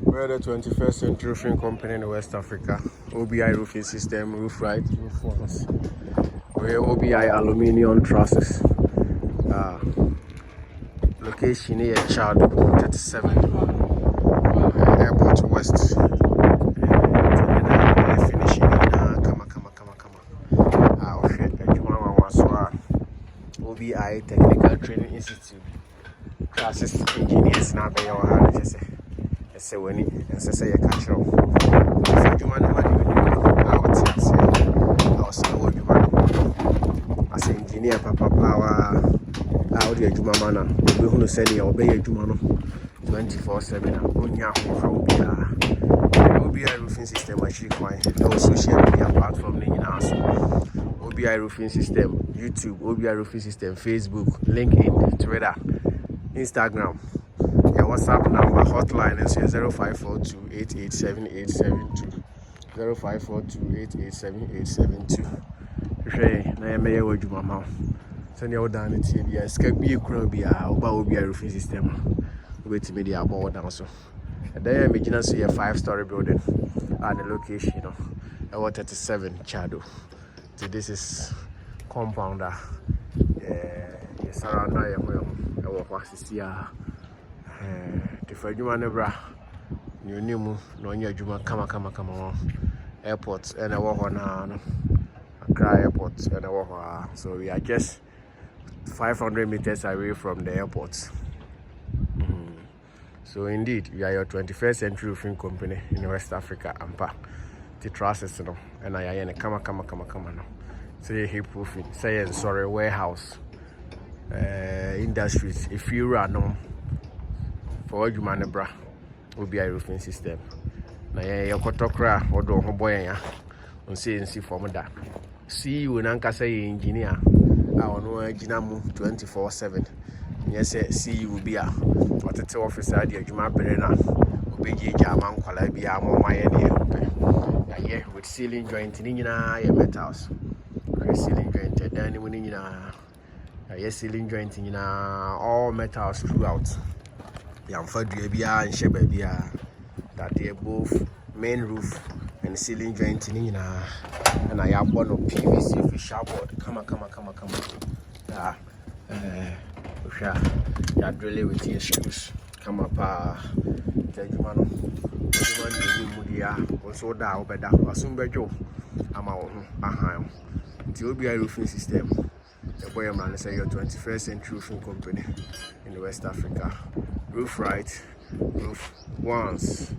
We're the 21st century roofing company in West Africa. OBI roofing system, roof right, roof walls. We're OBI aluminium trusses. Location here, Chad 37, Airport West. Finishing OBI Technical Training Institute. Trusses engineers now be your hand. I say when it and say a catcher. If you want to money, I was as an engineer, Papa Power, out the Jumana, we who send you obey a Jumano 24/7. Onya from OBI roofing system, actually quite our social media platform in house. OBI roofing system, YouTube, OBI roofing system, Facebook, LinkedIn, Twitter, Instagram. Your WhatsApp number hotline is 0542887872. 0542887872. Hey, na me ya waju mama. Send your down it here. Escape be a crown be a OBI roofing system. Wait me the about down so. Then me gina see a 5-story building and the location, you know. 37 Chado. So this is compounder. Yes, around there the Fajuma Nebra, you knew no near Juma, come airports and a walk on Accra airport and a walk. So we are just 500 meters away from the airport. So indeed, we are your 21st century roofing company in West Africa, Ampa. The trusses, you know, and I am a come no. Say hip roofing, say sorry warehouse, industries. If you run on. For you manebra OBI roofing system. Na ya kotokra odo ho boy ya on say nsi from that. See you nanka say engineer a ono agina mu 24/7. Yes see you be a otete officer dey adwuma bere na obeji jama nkwala bia mo maye ne ya with ceiling joint ni nyina ya metals. Ceiling joint dan ni mu ni nyina ya ceiling joint nyina all metals throughout. Yamfadua bia nhye ba bia that they both main roof and ceiling joint ni na and I have one of PVC official board come ya drill with your screws come up tejumano mudia also da obeda asumbejo ama wo ahan the OBI roofing system. The boy man say your 21st century roofing company in West Africa. Roof right, roof once.